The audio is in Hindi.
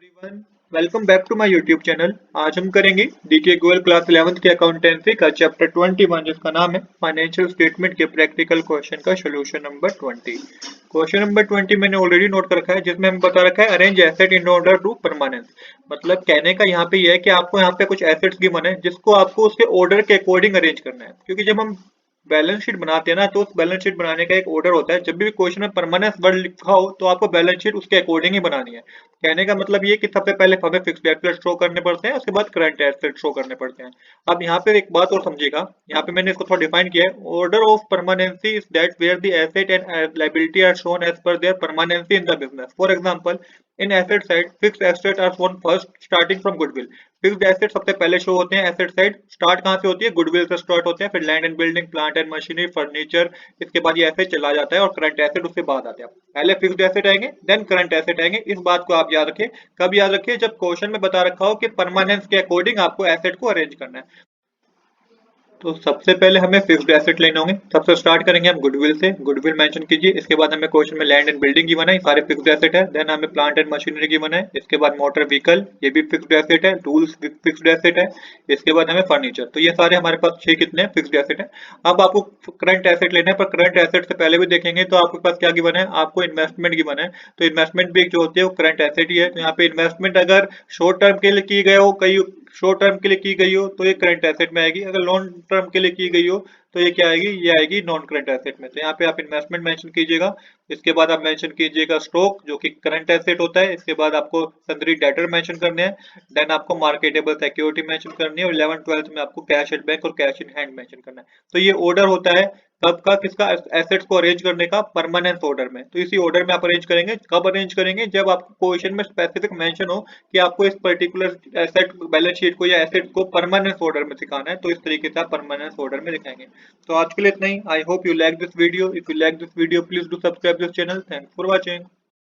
Everyone, welcome back to my YouTube channel. आज हम करेंगे डीके गोयल क्लास 11th के अकाउंटेंसी का चैप्टर 21 जिसका नाम है फाइनेंशियल स्टेटमेंट के प्रैक्टिकल क्वेश्चन का सोल्यूशन नंबर 20। क्वेश्चन नंबर 20 मैंने ऑलरेडी नोट कर रखा है जिसमें हम बता रखा है arrange asset in order to permanence. मतलब कहने का यहाँ पे ये है कि आपको यहाँ पे कुछ एसेट्स गिवन है जिसको आपको उसके ऑर्डर के अकॉर्डिंग अरेंज करना है, क्योंकि जब हम बैलेंस शीट बनाते हैं ना तो उस बैलेंस शीट बनाने का एक ऑर्डर होता है। जब भी क्वेश्चन में परमानेंस वर्ड लिखा हो तो आपको बैलेंस शीट उसके अकॉर्डिंग ही बनानी है। कहने का मतलब ये कि सबसे पहले हमें फिक्स्ड एसेट शो करने पड़ते हैं, उसके बाद करंट एसेट शो करने पड़ते हैं। अब यहाँ पे एक बात और समझिएगा, यहाँ पे मैंने इसको थोड़ा डिफाइन किया है। Order of permanency is that where the asset and liability are shown as per their permanency in the business. For example, in asset side fixed asset are shown first starting from goodwill. Fixed asset सबसे पहले शो होते हैं एसेट साइड। स्टार्ट कहाँ से होती है? गुडविल से स्टार्ट होते हैं, फिर land and building, plant and machinery, furniture, इसके बाद ये एसेट चला जाता है और करंट एसेट उसके बाद आते हैं। पहले फिक्स्ड एसेट आएंगे देन करंट एसेट आएंगे। इस बात को आप याद रखें। कब याद रखिए? जब क्वेश्चन में बता रखा हो कि परमानेंस के अकॉर्डिंग आपको एसेट को अरेंज करना है। तो सबसे पहले हमें फिक्स्ड एसेट लेने होंगे। सबसे स्टार्ट करेंगे हम गुडविल से। गुडविल मेंशन कीजिए। इसके बाद हमें क्वेश्चन में लैंड एंड बिल्डिंग गिवन है, सारे फिक्स्ड एसेट है। देन हमें प्लांट एंड मशीनरी गिवन है। इसके बाद मोटर व्हीकल, ये भी फिक्स्ड एसेट है। टूल्स फिक्स्ड एसेट है। इसके बाद हमें फर्नीचर। तो ये सारे हमारे पास 6 कितने फिक्स्ड एसेट है। अब आपको करंट एसेट लेना है, पर करंट एसेट से पहले भी देखेंगे तो आपके पास क्या गिवन है? आपको इन्वेस्टमेंट गिवन है। तो इन्वेस्टमेंट भी एक जो होती है वो करंट एसेट ही है। तो यहाँ पे इन्वेस्टमेंट अगर शॉर्ट टर्म के लिए की गए हो, कई शॉर्ट टर्म के लिए की गई हो तो ये करंट एसेट में आएगी। अगर लॉन्ग टर्म के लिए की गई हो तो ये क्या आएगी? ये आएगी नॉन करंट एसेट में। तो यहाँ पे आप इन्वेस्टमेंट मेंशन कीजिएगा। इसके बाद आप मेंशन कीजिएगा स्टॉक, जो कि करंट एसेट होता है। इसके बाद आपको सन्ड्री डेटर मेंशन करने हैं। देन आपको मार्केटेबल सिक्योरिटी मेंशन करनी है और 11th 12th में आपको कैश एट बैंक और कैश इन हैंड मेंशन करना है। तो ये ऑर्डर होता है कब का? किसका? एसेट्स को अरेंज करने का परमानेंट ऑर्डर में। तो इसी ऑर्डर में आप अरेंज करेंगे। कब अरेंज करेंगे? जब आपको क्वेश्चन में स्पेसिफिक मेंशन हो कि आपको इस पर्टिकुलर एसेट बैलेंस शीट को या एसेट को परमानेंट ऑर्डर में दिखाना है, तो इस तरीके से आप परमानेंट ऑर्डर में दिखाएंगे। तो आज के लिए इतना ही। I hope you like this video. If you like this video please do subscribe this channel. Thanks for watching.